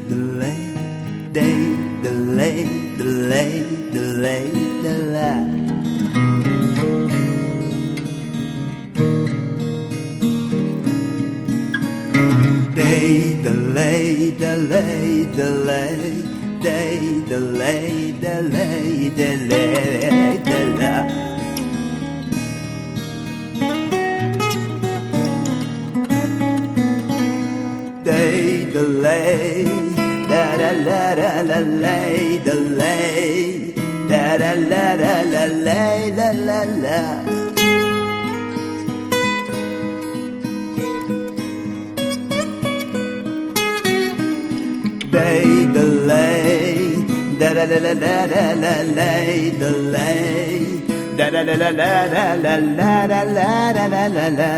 delay, day, delay, delay, delay, delay. Day, delay, delay, delay, day, delay, delay, delay, delay. Day, delay, da da la da la lay, delay, da da la da la lay, la la la. Day, delay, da da la la la la la lay, delay, da da la la la la la la la la la la la.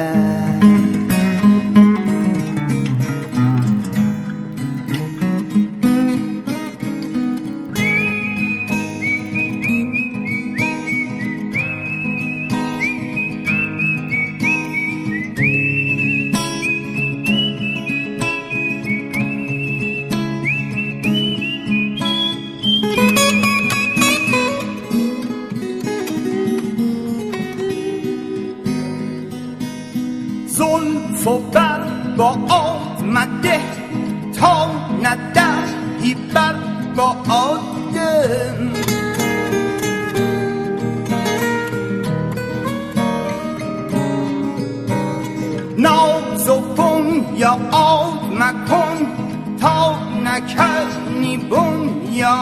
زلف و بر با آمده تا ندهی بر با آدم ناز و بنیاد مکن تا نکنی بنیادم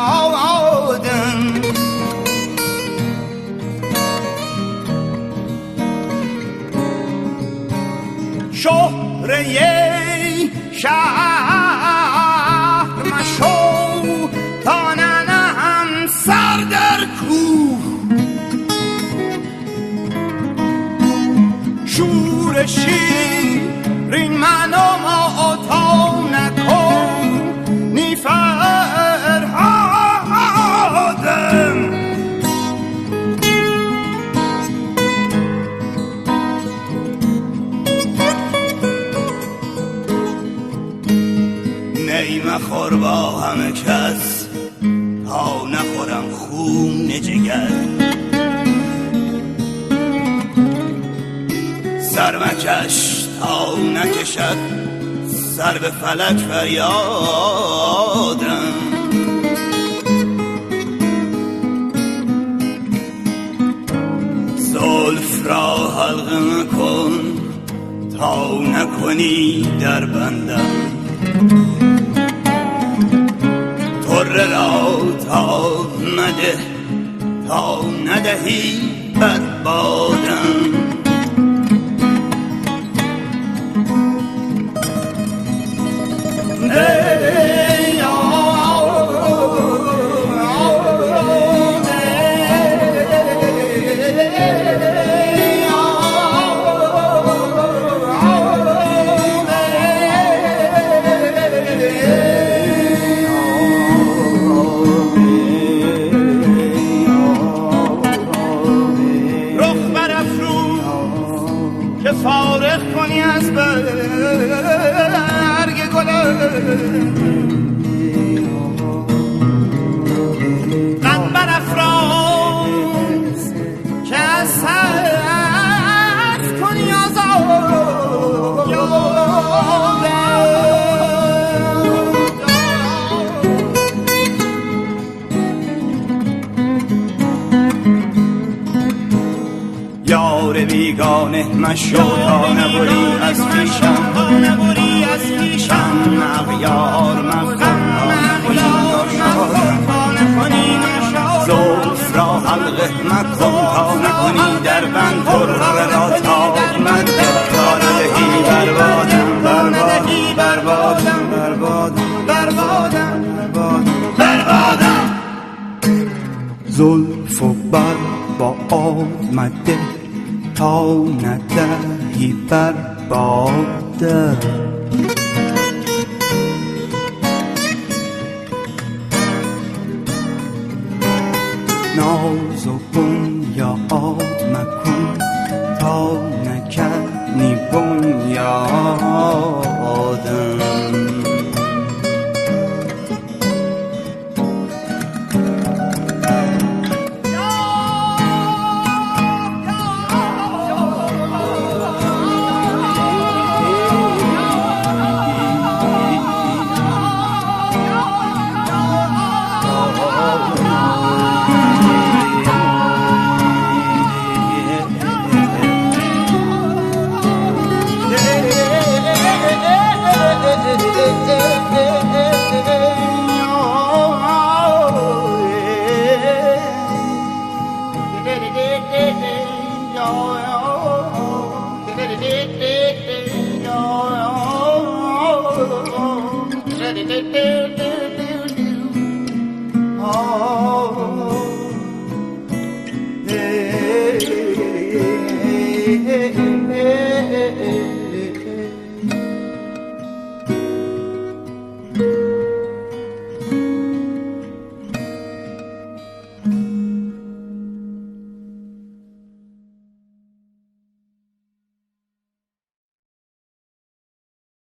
شهره شهر مشو تا ننهم سر در کوه شور شیرین منو ما تا نکن نی فرهادم مخور با همه کس تا نخورم خون جگر سر مکش تا نکشد سر به فلک فریادم زلف را حلقه مکن تا نکنی در بندم طره را تا مده تا ندهی بد بادم فارغ کنی از برگ گلم قد برافراز که از حرف کنی آزاد یار بیگانه مشو تا نبری از پیشم مغیار مغم زلف را حلقه مکن تا نکنی در بند طره را تا مده تا ندهی بربادم بربادم بربادم بربادم بربادم زلف و بر با آمده تا ندهی بربادم ناز و بنیاد مکن تا نکنی بنیادم Thank you.